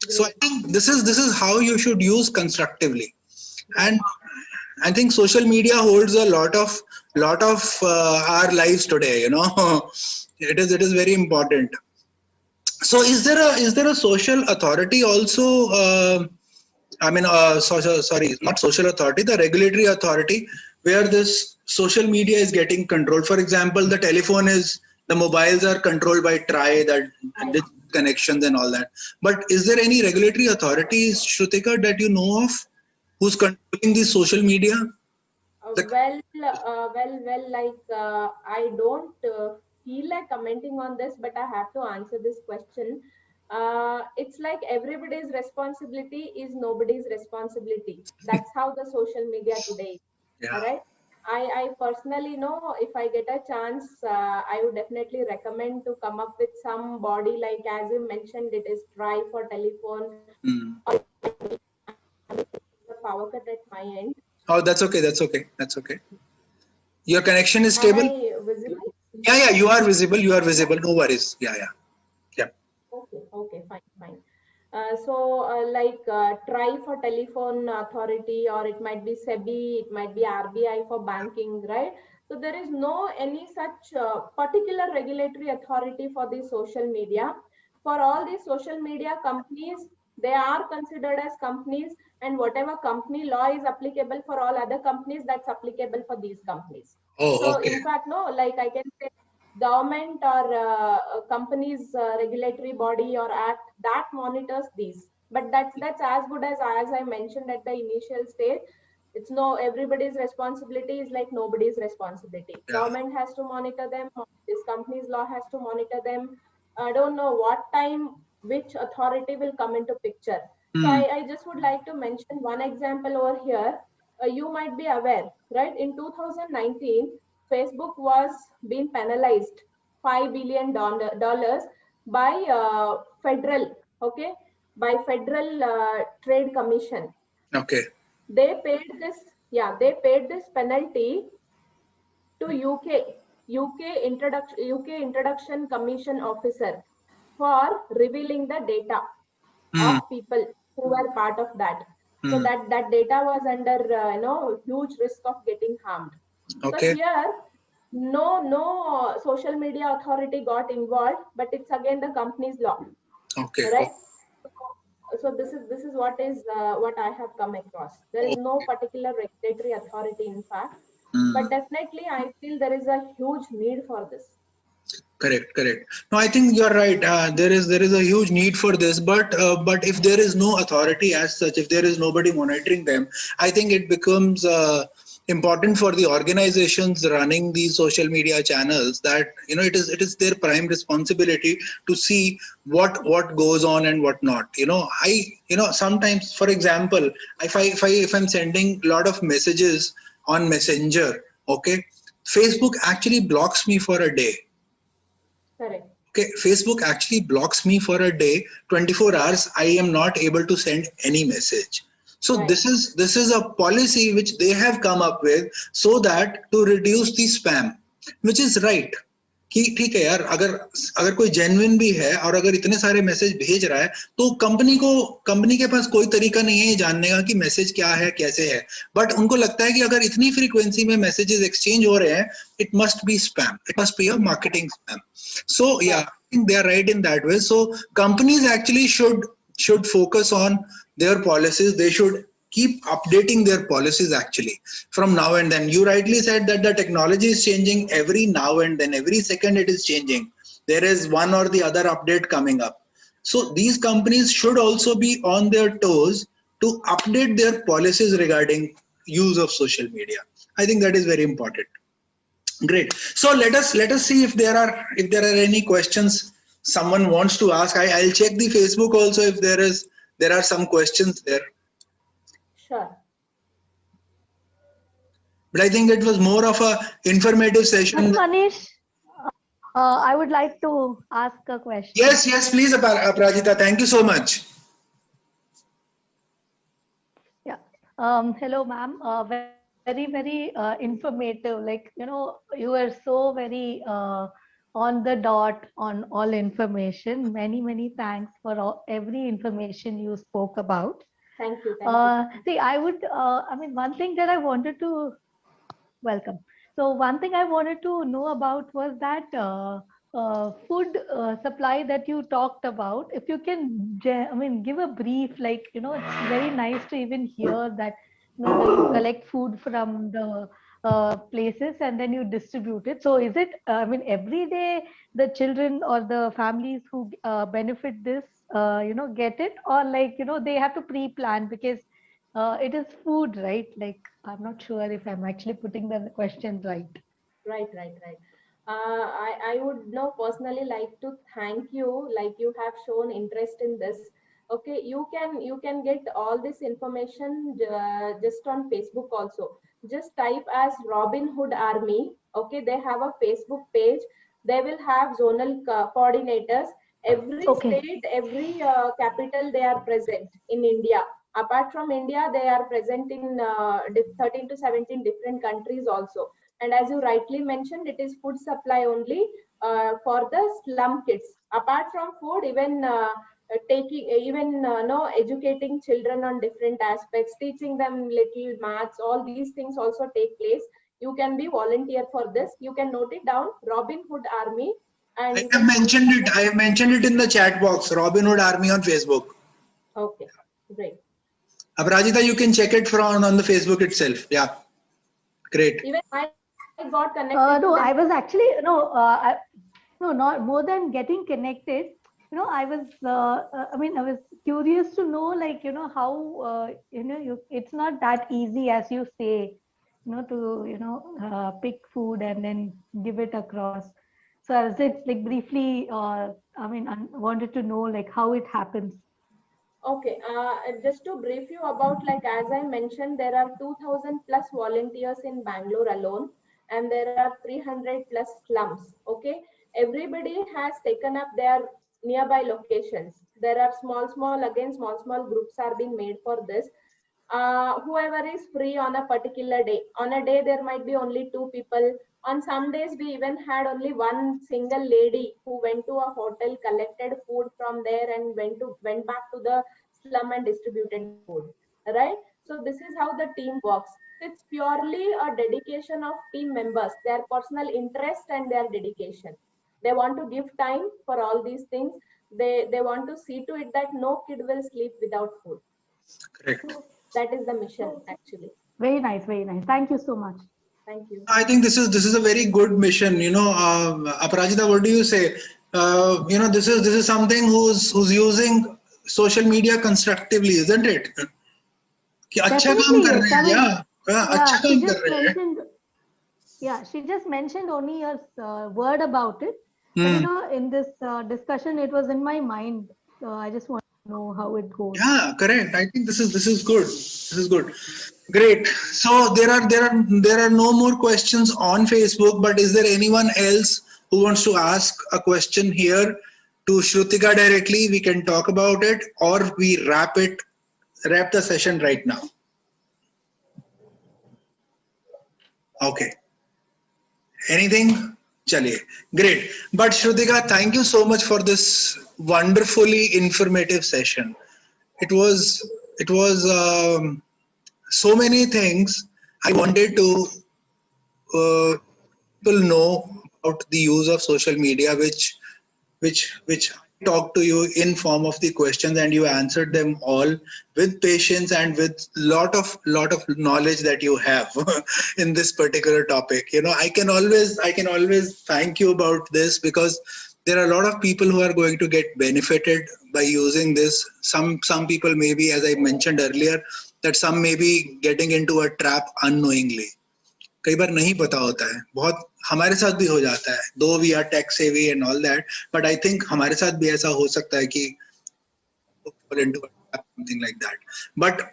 So I think this is how you should use constructively. And I think social media holds a lot of our lives today. It is very important. So is there a social authority also? I mean, sorry, not social authority, the regulatory authority, where this social media is getting controlled. For example, the mobiles are controlled by TRAI, that connections and all that. But is there any regulatory authorities, Shrutika, that you know of, who's controlling the social media? I don't feel like commenting on this, but I have to answer this question. It's like everybody's responsibility is nobody's responsibility. That's how the social media today is. Yeah. All right. I personally know if I get a chance, I would definitely recommend to come up with some body, like as you mentioned, it is try for telephone, Mm. the power cut at my end. Oh, that's okay. That's okay. That's okay. Your connection is Am stable? I visible? Yeah, yeah, you are visible. You are visible. No worries. Yeah, yeah. Yeah. Okay, fine. Try for telephone authority, or it might be SEBI, it might be RBI for banking, right? So there is no any such particular regulatory authority for the social media. For all these social media companies, they are considered as companies, and whatever company law is applicable for all other companies, that's applicable for these companies. Oh, So okay. in fact, no, like I can say government or companies regulatory body or act that monitors these, but that's as good as I mentioned at the initial stage. It's no everybody's responsibility is like nobody's responsibility. Yeah. Government has to monitor them, this company's law has to monitor them. I don't know what time which authority will come into picture. So Hmm. I just would like to mention one example over here. You might be aware, right? In 2019, Facebook was being penalized $5 billion by okay, by Federal Trade Commission. Okay. They paid this penalty to UK Introduction Commission officer for revealing the data Hmm. of people who were part of that. So Hmm. that data was under huge risk of getting harmed. So Okay. here, no social media authority got involved, but it's again the company's law, Okay. right? So this is what I have come across. There is no particular regulatory authority, in fact, Hmm. but definitely I feel there is a huge need for this. Correct. No, I think you're right. There is a huge need for this, but if there is no authority as such, if there is nobody monitoring them, I think it becomes important for the organizations running these social media channels that it is their prime responsibility to see what goes on and what not. Sometimes, for example, if I'm sending a lot of messages on Messenger, okay, Facebook actually blocks me for a day. Correct. Okay, Facebook actually blocks me for a day, 24 hours. I am not able to send any message. So Right. this is a policy which they have come up with so that to reduce the spam, which is right. कि ठीक है यार, अगर अगर कोई genuine भी है और अगर इतने सारे मैसेज भेज रहा है तो कंपनी के पास कोई तरीका नहीं है जानने का कि मैसेज क्या है कैसे है, बट उनको लगता है कि अगर इतनी फ्रीक्वेंसी में मैसेजेस एक्सचेंज हो रहे हैं it must be spam, it must be a marketing spam. So yeah, I think they are right in that way. So companies actually should focus on their policies. They should keep updating their policies actually from now and then. You rightly said that the technology is changing every now and then, every second it is changing. There is one or the other update coming up. So these companies should also be on their toes to update their policies regarding use of social media. I think that is very important. Great. So let us see if there are any questions someone wants to ask. I'll check the Facebook also if there are some questions there. Sure. But I think it was more of a informative session. Manish, I would like to ask a question. Yes, please, Aprajita. Thank you so much. Yeah. Hello, ma'am. Very, very informative. Like, you were so very on the dot on all information. Many thanks for every information you spoke about. Thank you. Thank you. See, I would, I mean, one thing that I wanted to welcome. So one thing I wanted to know about was that food supply that you talked about. If you can, I mean, give a brief, like, it's very nice to even hear that, that you collect food from the places and then you distribute it. So is it, I mean, every day the children or the families who benefit this, get it, or like, they have to pre-plan because it is food, right? Like, I'm not sure if I'm actually putting the question right. Right. I would now personally like to thank you, like you have shown interest in this. Okay, you can get all this information just on Facebook also. Just type as Robin Hood Army. Okay, they have a Facebook page. They will have zonal coordinators. Every Okay. state, every capital, they are present in India. Apart from India, they are present in 13 to 17 different countries also. And as you rightly mentioned, it is food supply only for the slum kids. Apart from food, even educating children on different aspects, teaching them little maths, all these things also take place. You can be volunteer for this. You can note it down, Robin Hood Army, and you can. I have mentioned it in the chat box. Robin Hood Army on Facebook. Okay, great. Aparajita, you can check it from on the Facebook itself. Yeah, great. Even I got connected. No, I was actually no, not more than getting connected. I was, I mean, I was curious to know, like, how, it's not that easy as you say, to, pick food and then give it across. So I was just like briefly, I mean, I wanted to know like how it happens. Okay, just to brief you about, like, as I mentioned, there are 2000 plus volunteers in Bangalore alone, and there are 300 plus slums. Okay, everybody has taken up their nearby locations. There are small groups are being made for this. Whoever is free on a particular day. On a day, there might be only 2 people. On some days, we even had only one single lady who went to a hotel, collected food from there, and went back to the slum and distributed food. Right? So this is how the team works. It's purely a dedication of team members, their personal interest and their dedication. They want to give time for all these things. They want to see to it that no kid will sleep without food. Correct. That is the mission, actually. Very nice, very nice. Thank you so much. Thank you. I think this is a very good mission. Aparajita, what do you say? This is something who's using social media constructively, isn't it? कि अच्छा काम कर रहे हैं, अच्छा काम कर रहे हैं. Yeah, she just mentioned only a word about it. But, in this discussion, it was in my mind. So I just want to know how it goes. Yeah, correct. I think this is good. This is good. Great. So there are no more questions on Facebook. But is there anyone else who wants to ask a question here to Shrutika directly? We can talk about it, or we wrap the session right now. Okay. Anything? Chaliye. Great. But Shrutika, thank you so much for this wonderfully informative session. It was so many things I wanted to people know about the use of social media, which I talked to you in form of the questions, and you answered them all with patience and with lot of knowledge that you have in this particular topic. I can always thank you about this, because there are a lot of people who are going to get benefited by using this. Some people maybe, as I mentioned earlier, that some may be getting into a trap unknowingly. कई बार नहीं पता होता है, बहुत हमारे साथ भी हो जाता है, though we are tech savvy and all that, but I think हमारे साथ भी ऐसा हो सकता है कि fall into something like that. But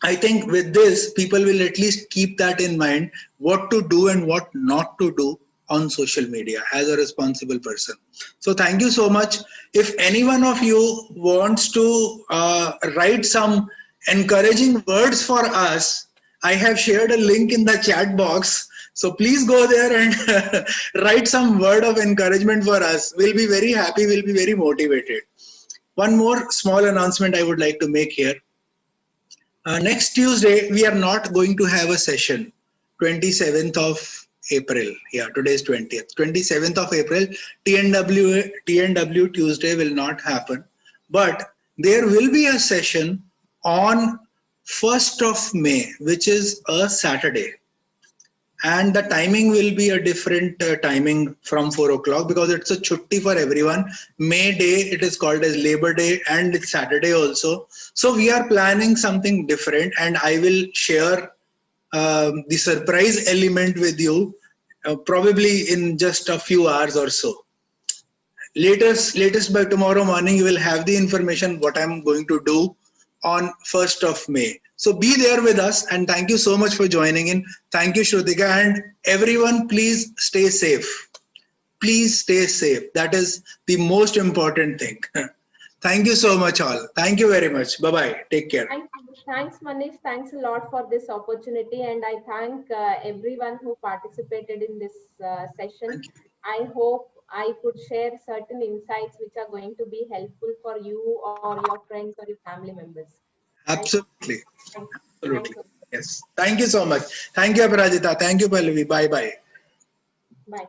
I think with this, people will at least keep that in mind, what to do and what not to do on social media as a responsible person. So thank you so much. If any one of you wants to write some encouraging words for us, I have shared a link in the chat box. So please go there and write some word of encouragement for us. We'll be very happy. We'll be very motivated. One more small announcement I would like to make here. Next Tuesday, we are not going to have a session. 27th of April. Yeah, today is 20th. 27th of April, TNW Tuesday will not happen. But there will be a session on 1st of May, which is a Saturday. And the timing will be a different timing from 4 o'clock because it's a chutti for everyone. May Day, it is called as Labor Day, and it's Saturday also. So we are planning something different, and I will share the surprise element with you probably in just a few hours or so. Latest by tomorrow morning, you will have the information what I'm going to do on 1st of May. So be there with us, and thank you so much for joining in. Thank you, Shrutika, and everyone, please stay safe. Please stay safe. That is the most important thing. Thank you so much all. Thank you very much. Bye-bye. Take care. Thanks, Manish. Thanks a lot for this opportunity, and I thank everyone who participated in this session. I hope I could share certain insights which are going to be helpful for you or your friends or your family members. Absolutely. Right? Absolutely. Yes. Thank you so much. Thank you, Aparajita. Thank you, Pallavi. Bye-bye. Bye.